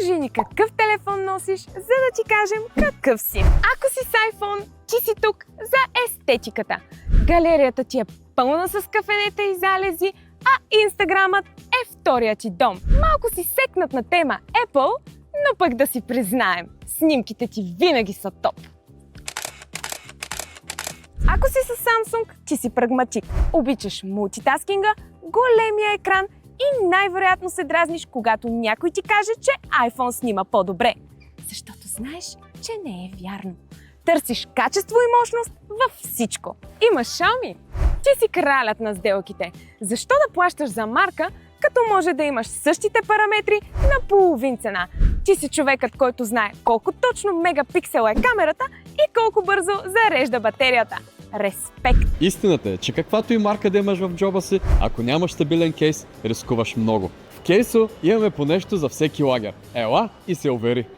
Кажи ни какъв телефон носиш, за да ти кажем какъв си. Ако си с iPhone, ти си тук за естетиката. Галерията ти е пълна с кафенета и залези, а Инстаграмът е втория ти дом. Малко си секнат на тема Apple, но пък да си признаем, снимките ти винаги са топ. Ако си с Samsung, ти си прагматик. Обичаш мултитаскинга, големия екран и най-вероятно се дразниш, когато някой ти каже, че iPhone снима по-добре. Защото знаеш, че не е вярно. Търсиш качество и мощност във всичко. Имаш Xiaomi. Ти си кралят на сделките. Защо да плащаш за марка, като може да имаш същите параметри на половин цена? Ти си човекът, който знае колко точно мегапиксела е камерата и колко бързо зарежда батерията. Респект! Истината е, че каквато и марка да имаш в джоба си, ако нямаш стабилен кейс, рискуваш много. В кейсо имаме по нещо за всеки лагер. Ела и се увери!